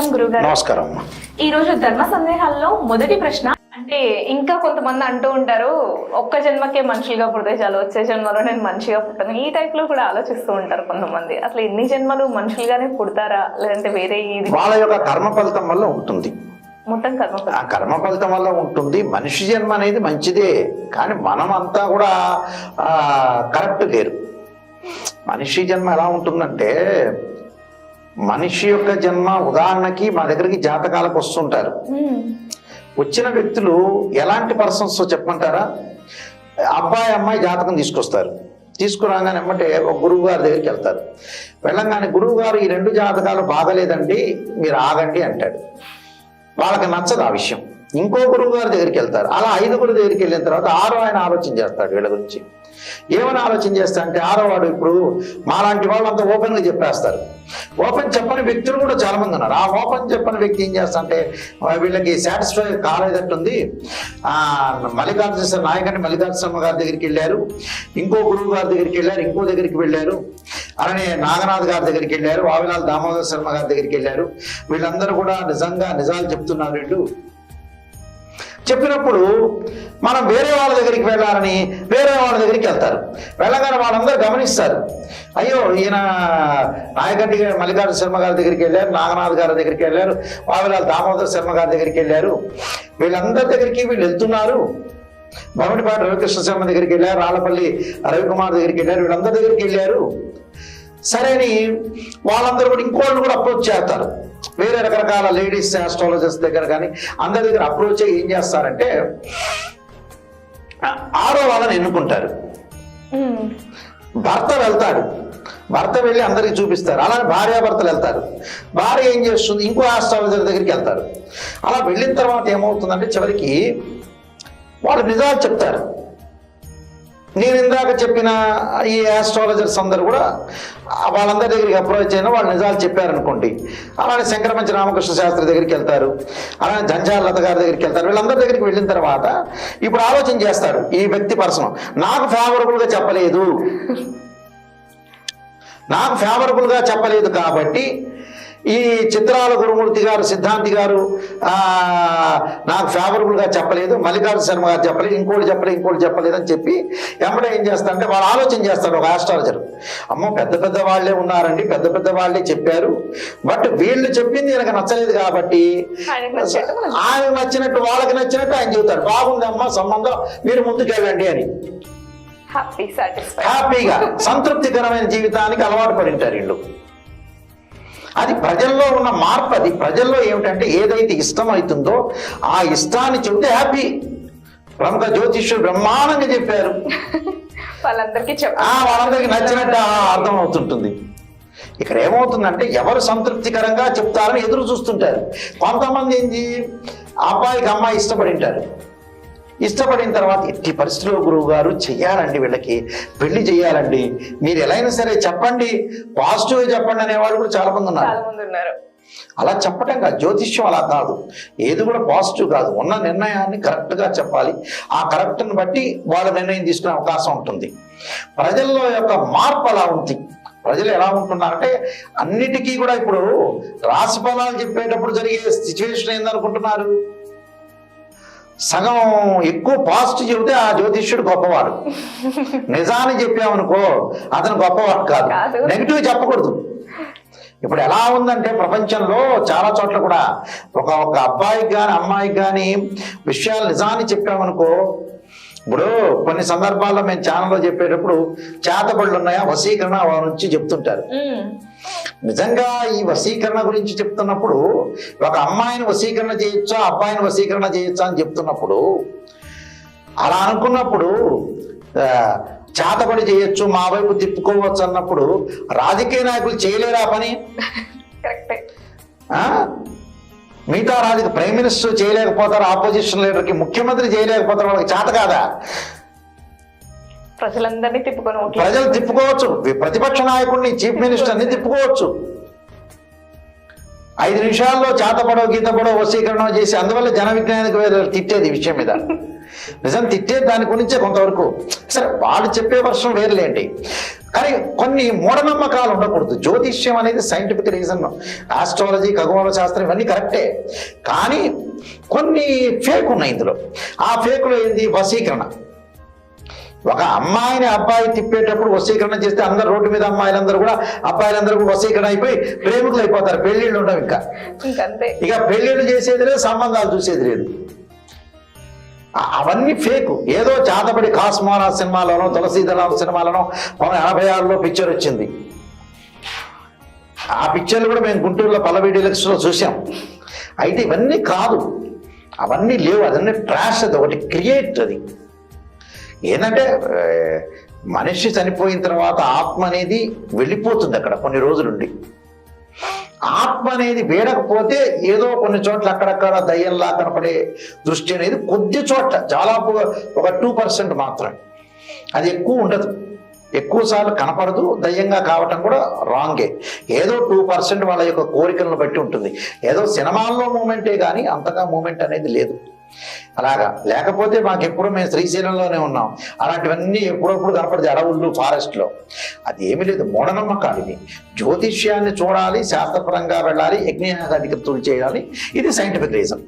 నమస్కారం గురుగారు. నమస్కారం. ఈ రోజు ధర్మ సందేహాల్లో మొదటి ప్రశ్న, అంటే ఇంకా కొంతమంది అంటూ ఉంటారు ఒక్క జన్మకే మనుషులుగా పుడితే చాలు, వచ్చే జన్మలో నేను మనిషిగా పుట్టాను, ఈ టైప్ లో కూడా ఆలోచిస్తూ ఉంటారు కొంతమంది. అసలు ఎన్ని జన్మలు మనుషులుగానే పుడతారా, లేదంటే వేరే వాళ్ళ యొక్క కర్మ ఫలితం వల్ల ఉంటుంది. మొత్తం కర్మ ఫలితం వల్ల ఉంటుంది. మనిషి జన్మ అనేది మంచిదే, కానీ మనం అంతా కూడా కరెక్ట్ లేరు. మనిషి జన్మ ఎలా ఉంటుందంటే, మనిషి యొక్క జన్మ ఉదాహరణకి మా దగ్గరికి జాతకాలకు వస్తుంటారు. వచ్చిన వ్యక్తులు ఎలాంటి పర్సన్స్ చెప్పమంటారా? అబ్బాయి అమ్మాయి జాతకం తీసుకొస్తారు. తీసుకురాగానే ఎమ్మటే ఒక గురువు గారి దగ్గరికి వెళ్తారు. వెళ్ళంగానే గురువు గారు ఈ రెండు జాతకాలు బాగలేదండి, మీరు ఆగండి అంటాడు. వాళ్ళకి నచ్చదు ఆ విషయం. ఇంకో గురువు గారి దగ్గరికి వెళ్తారు. అలా 5గురు దగ్గరికి వెళ్ళిన తర్వాత 6 ఆయన ఆలోచన చేస్తాడు వీళ్ళ గురించి. ఏమని ఆలోచన చేస్తా అంటే, 6వ వాడు ఇప్పుడు మాలాంటి వాళ్ళు అంతా ఓపెన్గా చెప్పేస్తారు. ఓపెన్ చెప్పని వ్యక్తులు కూడా చాలా మంది ఉన్నారు. ఆ ఓపెన్ చెప్పని వ్యక్తి ఏం చేస్తా అంటే, వీళ్ళకి సాటిస్ఫై కాలేదట్టుంది, నాయకండి మల్లికార్జున గారి దగ్గరికి వెళ్ళారు, ఇంకో గురువు గారి దగ్గరికి వెళ్ళారు, ఇంకో దగ్గరికి వెళ్ళారు, అలానే నాగనాథ్ గారి దగ్గరికి వెళ్ళారు, వావిలాల్ దామోదర్ శర్మ గారి దగ్గరికి వెళ్ళారు. వీళ్ళందరూ కూడా నిజంగా నిజాలు చెప్తున్నారు. వీళ్ళు చెప్పినప్పుడు మనం వేరే వాళ్ళ దగ్గరికి వెళ్ళాలని వేరే వాళ్ళ దగ్గరికి వెళ్తారు. వెళ్ళగానే వాళ్ళందరూ గమనిస్తారు, అయ్యో ఈయన నాయకంటి మల్లికార్జున శర్మ గారి దగ్గరికి వెళ్ళారు, నాగనాథ్ గారి దగ్గరికి వెళ్ళారు, వావిలాల్ దామోదర్ శర్మ గారి దగ్గరికి వెళ్ళారు, వీళ్ళందరి దగ్గరికి వీళ్ళు వెళ్తున్నారు. బొమ్మటిపాటి రవికృష్ణ శర్మ దగ్గరికి వెళ్ళారు, రాళ్ళపల్లి రవికుమార్ దగ్గరికి వెళ్ళారు, వీళ్ళందరి దగ్గరికి వెళ్ళారు. సరేని వాళ్ళందరూ కూడా ఇంకోళ్ళు కూడా అప్రోచ్ చేస్తారు. వేరే రకరకాల లేడీస్ ఆస్ట్రాలజర్స్ దగ్గర కానీ అందరి దగ్గర అప్రోచ్ అయ్యి ఏం చేస్తారంటే, 6వ వాళ్ళని ఎన్నుకుంటారు. భర్త వెళ్తాడు, భర్త వెళ్ళి అందరికి చూపిస్తారు. అలానే భార్యాభర్తలు వెళ్తారు. భార్య ఏం చేస్తుంది, ఇంకో ఆస్ట్రాలజర్ దగ్గరికి వెళ్తారు. అలా వెళ్ళిన తర్వాత ఏమవుతుందంటే, చివరికి వాళ్ళు నిజాలు చెప్తారు. నేను ఇందాక చెప్పిన ఈ ఆస్ట్రాలజర్స్ అందరూ కూడా వాళ్ళందరి దగ్గరికి అప్రోచ్ అయినా వాళ్ళు నిజాలు చెప్పారనుకోండి. అలానే శంకరమంచి రామకృష్ణ శాస్త్రి దగ్గరికి వెళ్తారు, అలానే జంజాల లత గారి దగ్గరికి వెళ్తారు. వీళ్ళందరి దగ్గరికి వెళ్ళిన తర్వాత ఇప్పుడు ఆలోచన చేస్తారు, ఈ వ్యక్తి పర్సన్ నాకు ఫేవరబుల్గా చెప్పలేదు, నాకు ఫేవరబుల్గా చెప్పలేదు కాబట్టి ఈ చిత్రాల గురుమూర్తి గారు, సిద్ధాంతి గారు నాకు ఫేవరబుల్గా చెప్పలేదు, మల్లికార్జున శర్మ గారు చెప్పలేదు, ఇంకోటి చెప్పలేదు అని చెప్పి ఎమ్మడే ఏం చేస్తారంటే, వాళ్ళు ఆలోచన చేస్తారు. ఒక ఆస్ట్రాలజర్, అమ్మో పెద్ద పెద్ద వాళ్ళే ఉన్నారండి, పెద్ద పెద్ద వాళ్ళే చెప్పారు, బట్ వీళ్ళు చెప్పింది ఈయనకు నచ్చలేదు కాబట్టి ఆయన నచ్చినట్టు వాళ్ళకి నచ్చినట్టు ఆయన చెబుతారు. బాగుందమ్మా సంబంధం, మీరు ముందుకెళ్ళండి అని హ్యాపీగా సంతృప్తికరమైన జీవితానికి అలవాటు పడి ఉంటారు వీళ్ళు. అది ప్రజల్లో ఉన్న మార్పు. అది ప్రజల్లో ఏమిటంటే, ఏదైతే ఇష్టమవుతుందో ఆ ఇష్టాన్ని చెబితే హ్యాపీ. ప్రముఖ జ్యోతిష్యులు బ్రహ్మాండంగా చెప్పారు, వాళ్ళందరికీ నచ్చినట్టు అర్థం అవుతుంటుంది. ఇక్కడ ఏమవుతుందంటే, ఎవరు సంతృప్తికరంగా చెప్తారని ఎదురు చూస్తుంటారు. కొంతమంది ఏంటి, అబ్బాయికి అమ్మాయి ఇష్టపడింటారు. ఇష్టపడిన తర్వాత ఎట్టి పరిస్థితుల్లో గురువు గారు చెయ్యాలండి, వీళ్ళకి పెళ్లి చేయాలండి, మీరు ఎలా అయినా సరే చెప్పండి, పాజిటివ్గా చెప్పండి అనేవాళ్ళు కూడా చాలా మంది ఉన్నారు. అలా చెప్పటం కాదు, జ్యోతిష్యం అలా కాదు, ఏది కూడా పాజిటివ్ కాదు. ఉన్న నిర్ణయాన్ని కరెక్ట్గా చెప్పాలి. ఆ కరెక్ట్ని బట్టి వాళ్ళ నిర్ణయం తీసుకునే అవకాశం ఉంటుంది. ప్రజల్లో యొక్క మార్పు అలా ఉంది. ప్రజలు ఎలా ఉంటున్నారంటే, అన్నిటికీ కూడా ఇప్పుడు రాశి ఫలాలు చెప్పేటప్పుడు జరిగే సిచ్యువేషన్ ఏందనుకుంటున్నారు, సగం ఎక్కువ పాజిటివ్ చెబితే ఆ జ్యోతిష్యుడు గొప్పవాడు, నిజాన్ని చెప్పామనుకో అతను గొప్పవాడు కాదు. నెగిటివ్ చెప్పకూడదు. ఇప్పుడు ఎలా ఉందంటే, ప్రపంచంలో చాలా చోట్ల కూడా ఒక అబ్బాయికి కానీ అమ్మాయికి కానీ విషయాలు నిజాన్ని చెప్పామనుకో, ఇప్పుడు కొన్ని సందర్భాల్లో మేము ఛానల్లో చెప్పేటప్పుడు చేతబడులు ఉన్నాయా, వశీకరణ వారి నుంచి చెప్తుంటారు. నిజంగా ఈ వశీకరణ గురించి చెప్తున్నప్పుడు, ఒక అమ్మాయిని వశీకరణ చేయొచ్చా, అబ్బాయిని వశీకరణ చేయొచ్చా అని చెప్తున్నప్పుడు, అలా అనుకున్నప్పుడు చేతబడి చేయొచ్చు, మా వైపు తిప్పుకోవచ్చు అన్నప్పుడు రాజకీయ నాయకులు చేయలేరా పని? మిగతా ప్రైమ్ మినిస్టర్ చేయలేకపోతారు, ఆపోజిషన్ లీడర్కి ముఖ్యమంత్రి చేయలేకపోతారు, వాళ్ళకి చేత కాదా? ప్రజలు తిప్పుకోవచ్చు, ప్రతిపక్ష నాయకుడిని, చీఫ్ మినిస్టర్ని తిప్పుకోవచ్చు. 5 నిమిషాల్లో చేతపడో గీతపడో వశీకరణ చేసి, అందువల్ల జన విజ్ఞానికి తిట్టేది విషయం మీద. నిజం తిట్టేది దాని గురించే కొంతవరకు. సరే వాళ్ళు చెప్పే వర్షం వేరులేండి. కానీ కొన్ని మూఢనమ్మకాలు ఉండకూడదు. జ్యోతిష్యం అనేది సైంటిఫిక్ రీజన్, ఆస్ట్రాలజీ, ఖగోళ శాస్త్రం ఇవన్నీ కరెక్టే, కానీ కొన్ని ఫేక్ ఉన్నాయి ఇందులో. ఆ ఫేక్లో ఏంది? వశీకరణ. ఒక అమ్మాయిని అబ్బాయి తిప్పేటప్పుడు వశీకరణ చేస్తే అందరు రోడ్డు మీద అమ్మాయిలందరూ కూడా అబ్బాయిలందరూ కూడా వశీకరణ అయిపోయి ప్రేమికులు అయిపోతారు. పెళ్లిళ్ళు ఉండవు ఇంకంతే. ఇక పెళ్లిళ్ళు చేసేది లేదు, సంబంధాలు చూసేది లేదు. అవన్నీ ఫేక్. ఏదో జాతపడి కాస్మోరా సినిమాలోనో, తులసీదళాల సినిమాలోనో 1986లో పిక్చర్ వచ్చింది. ఆ పిక్చర్లు కూడా మేము గుంటూరులో పల్లవి డీలక్స్లో చూసాం. అయితే ఇవన్నీ కాదు, అవన్నీ లేవు, అదన్నీ ట్రాష్. అది ఒకటి క్రియేట్. అది ఏంటంటే మనిషి చనిపోయిన తర్వాత ఆత్మ అనేది వెళ్ళిపోతుంది అక్కడ కొన్ని రోజులుండి. ఆత్మ అనేది వేడకపోతే ఏదో కొన్ని చోట్ల అక్కడక్కడ దయ్యంలా కనపడే దృష్టి అనేది కొద్ది చోట్ల, చాలా ఒక 2% మాత్రమే. అది ఎక్కువ ఉండదు, ఎక్కువ సార్లు కనపడదు. దయ్యంగా కావటం కూడా రాంగే. ఏదో 2% వాళ్ళ యొక్క కోరికలను బట్టి ఉంటుంది. ఏదో సినిమాల్లో మూమెంటే కానీ అంతగా మూమెంట్ అనేది లేదు. అలాగా లేకపోతే మాకెప్పుడు మేము శ్రీశైలంలోనే ఉన్నాం. అలాంటివన్నీ ఎప్పుడప్పుడు కనపడదు అడవుల్లో, ఫారెస్ట్లో. అది ఏమీ లేదు, మూఢనమ్మకాలు ఇవి. జ్యోతిష్యాన్ని చూడాలి, శాస్త్రపరంగా వెళ్ళాలి, యజ్ఞయాగాధికృతులు చేయాలి. ఇది సైంటిఫిక్ రీజన్.